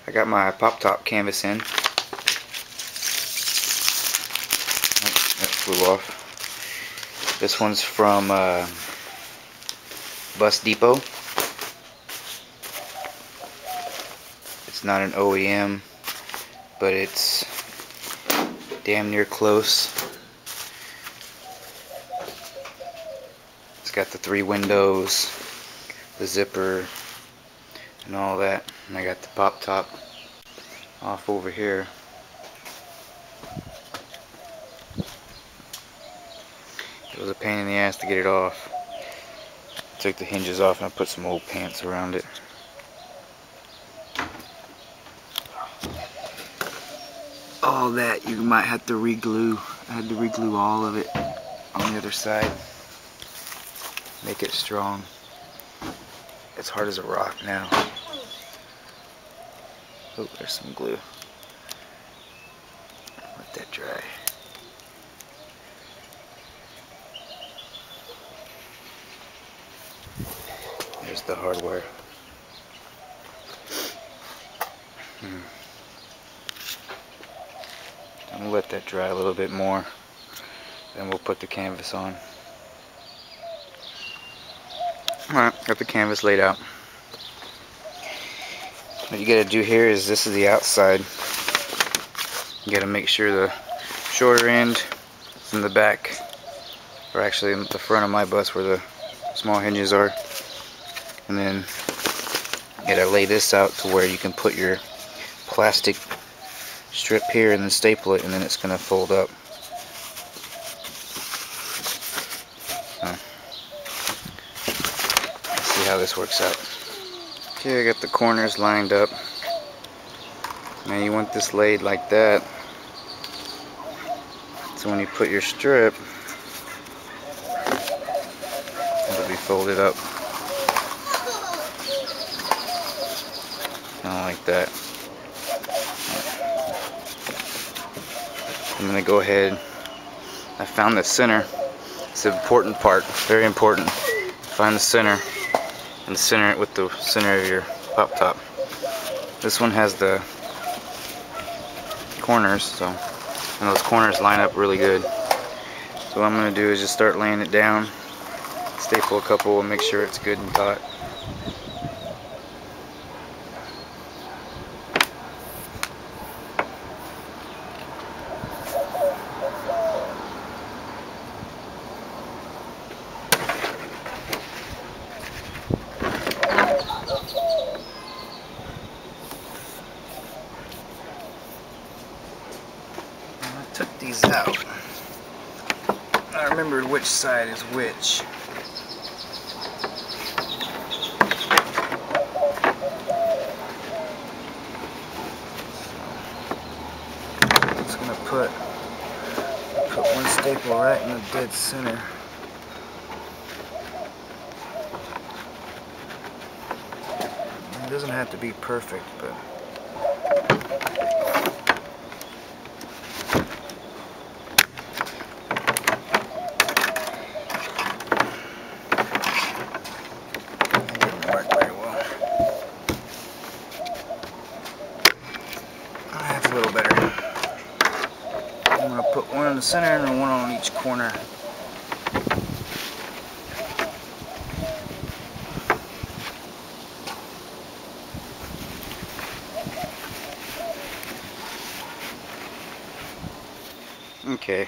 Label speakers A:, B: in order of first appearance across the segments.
A: I got my pop top canvas in. Oh, that flew off. This one's from BusDepot. It's not an OEM, but it's damn near close. It's got the 3 windows, the zipper, and all that. And I got the pop top off over here. It was a pain in the ass to get it off. Took the hinges off and I put some old pants around it. All that you might have to re-glue. I had to re-glue all of it on the other side. Make it strong. It's hard as a rock now. Oh, there's some glue. Let that dry. There's the hardware. I'm gonna let that dry a little bit more, then we'll put the canvas on. Alright, got the canvas laid out. What you gotta do here is, this is the outside. You gotta make sure the shorter end is in the back, or actually in the front of my bus where the small hinges are. And then you gotta lay this out to where you can put your plastic strip here and then staple it, and then it's gonna fold up. Let's see how this works out. Okay, I got the corners lined up. Now you want this laid like that, so when you put your strip, it'll be folded up. Kind of like that. I'm going to go ahead. I found the center. It's the important part. Very important. Find the center and center it with the center of your pop top. This one has the corners, so and those corners line up really good. So what I'm going to do is just start laying it down. Staple a couple and make sure it's good and taut. Took these out. I remembered which side is which. So, just gonna put one staple right in the dead center. It doesn't have to be perfect, but a little better. I'm going to put one in the center and then one on each corner. Okay,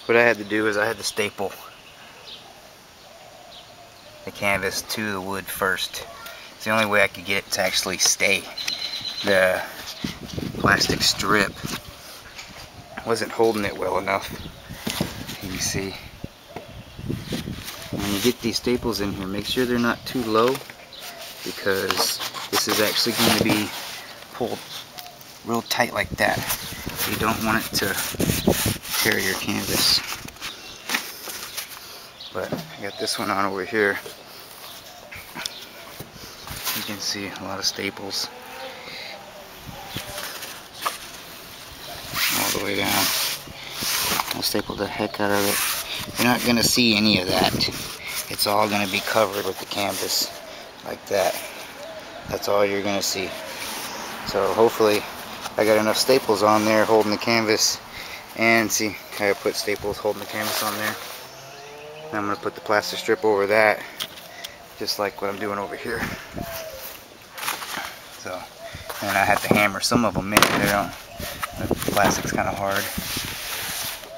A: what I had to do is I had to staple the canvas to the wood first. It's the only way I could get it to actually stay. The plastic strip wasn't holding it well enough. You see, when you get these staples in here, make sure they're not too low, because this is actually going to be pulled real tight like that. You don't want it to tear your canvas. But I got this one on over here. You can see a lot of staples all the way down. I'll staple the heck out of it. You're not going to see any of that. It's all going to be covered with the canvas like that. That's all you're going to see. So hopefully I got enough staples on there holding the canvas, and see, I put staples holding the canvas on there. And I'm going to put the plastic strip over that, just like what I'm doing over here. So, and I have to hammer some of them in. The plastic's kind of hard.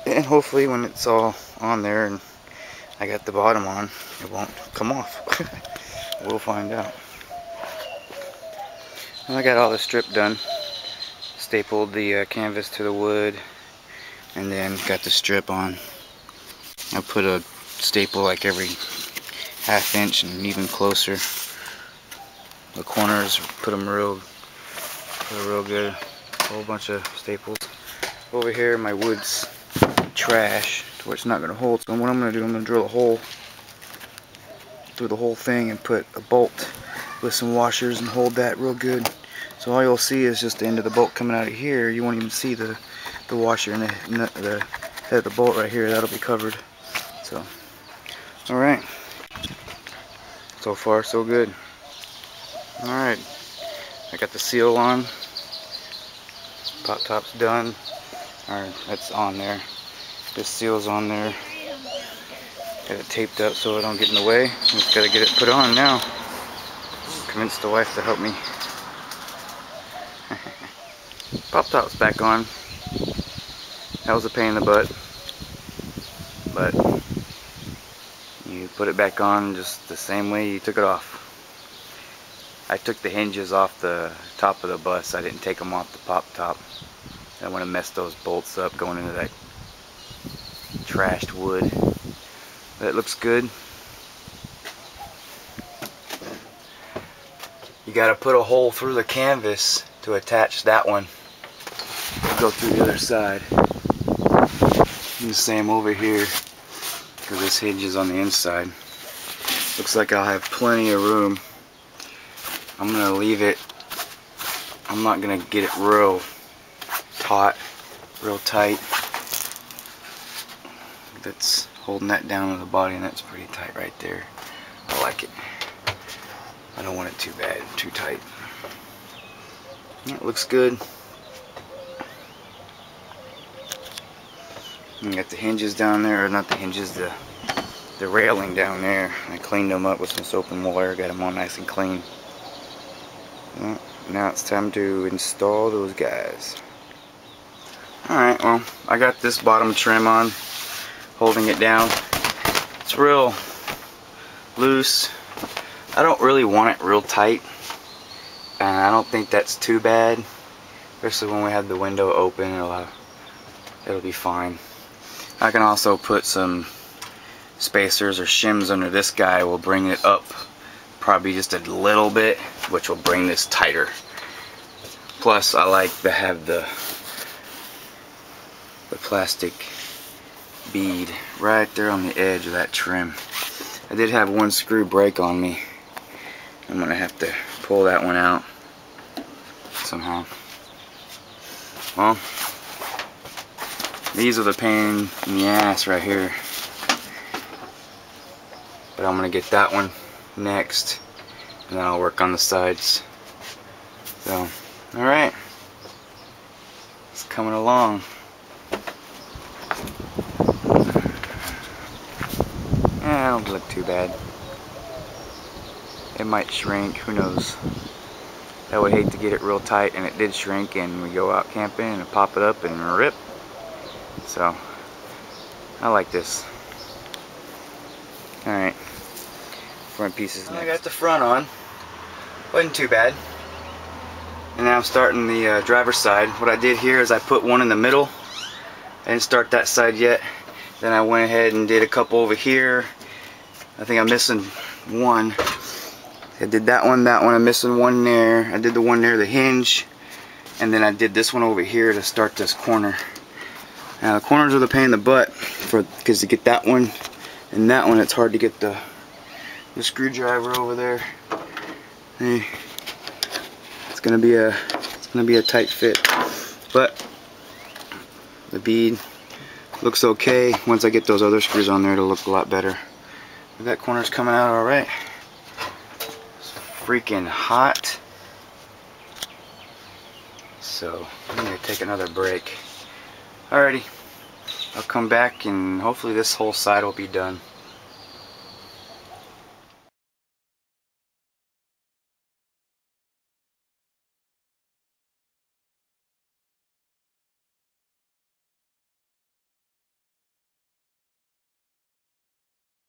A: And hopefully when it's all on there and I got the bottom on, it won't come off. We'll find out. Well, I got all the strip done. Stapled the canvas to the wood, and then got the strip on. I put a staple like every ½ inch and even closer. The corners, put them real good. A whole bunch of staples. Over here, my wood's trash, to where it's not going to hold. So what I'm going to do, I'm going to drill a hole through the whole thing and put a bolt with some washers and hold that real good. So all you'll see is just the end of the bolt coming out of here. You won't even see the washer and the head of the bolt right here. That'll be covered. So, alright. So far, so good. Alright. I got the seal on. Pop top's done. Alright, that's on there. This seal's on there. Got it taped up so it don't get in the way. Just gotta get it put on now. Convince the wife to help me. Pop top's back on. That was a pain in the butt, but you put it back on just the same way you took it off. I took the hinges off the top of the bus. I didn't take them off the pop top. I want to mess those bolts up going into that trashed wood. That looks good. You got to put a hole through the canvas to attach that one. Go through the other side. Do the same over here, because this hinge is on the inside. Looks like I'll have plenty of room. I'm gonna leave it. I'm not gonna get it real taut, real tight. That's holding that down to the body, and that's pretty tight right there. I like it. I don't want it too bad, too tight. It looks good. You got the hinges down there, or not the hinges, the railing down there. I cleaned them up with some soap and water, got them all nice and clean. Well, now it's time to install those guys. Alright, well, I got this bottom trim on, holding it down. It's real loose. I don't really want it real tight, and I don't think that's too bad, especially when we have the window open. It'll be fine. I can also put some spacers or shims under this guy. Will bring it up probably just a little bit, which will bring this tighter. Plus, I like to have the plastic bead right there on the edge of that trim. I did have one screw break on me. I'm gonna have to pull that one out somehow. Well, these are the pain in the ass right here. But I'm gonna get that one next, and then I'll work on the sides. So, alright. It's coming along. I don't look too bad. It might shrink, who knows. I would hate to get it real tight and it did shrink and we go out camping and pop it up and rip. So, I like this. Alright, front pieces next. I got the front on. Wasn't too bad. And now I'm starting the driver's side. What I did here is I put one in the middle. I didn't start that side yet. Then I went ahead and did a couple over here. I think I'm missing one. I did that one, I'm missing one there. I did the one near the hinge. And then I did this one over here to start this corner. Now the corners are the pain in the butt, because to get that one and that one, it's hard to get the screwdriver over there. Hey, it's gonna be a tight fit, but the bead looks okay. Once I get those other screws on there, it'll look a lot better. That corner's coming out all right. It's freaking hot. So I'm going to take another break. Alrighty, I'll come back and hopefully this whole side will be done.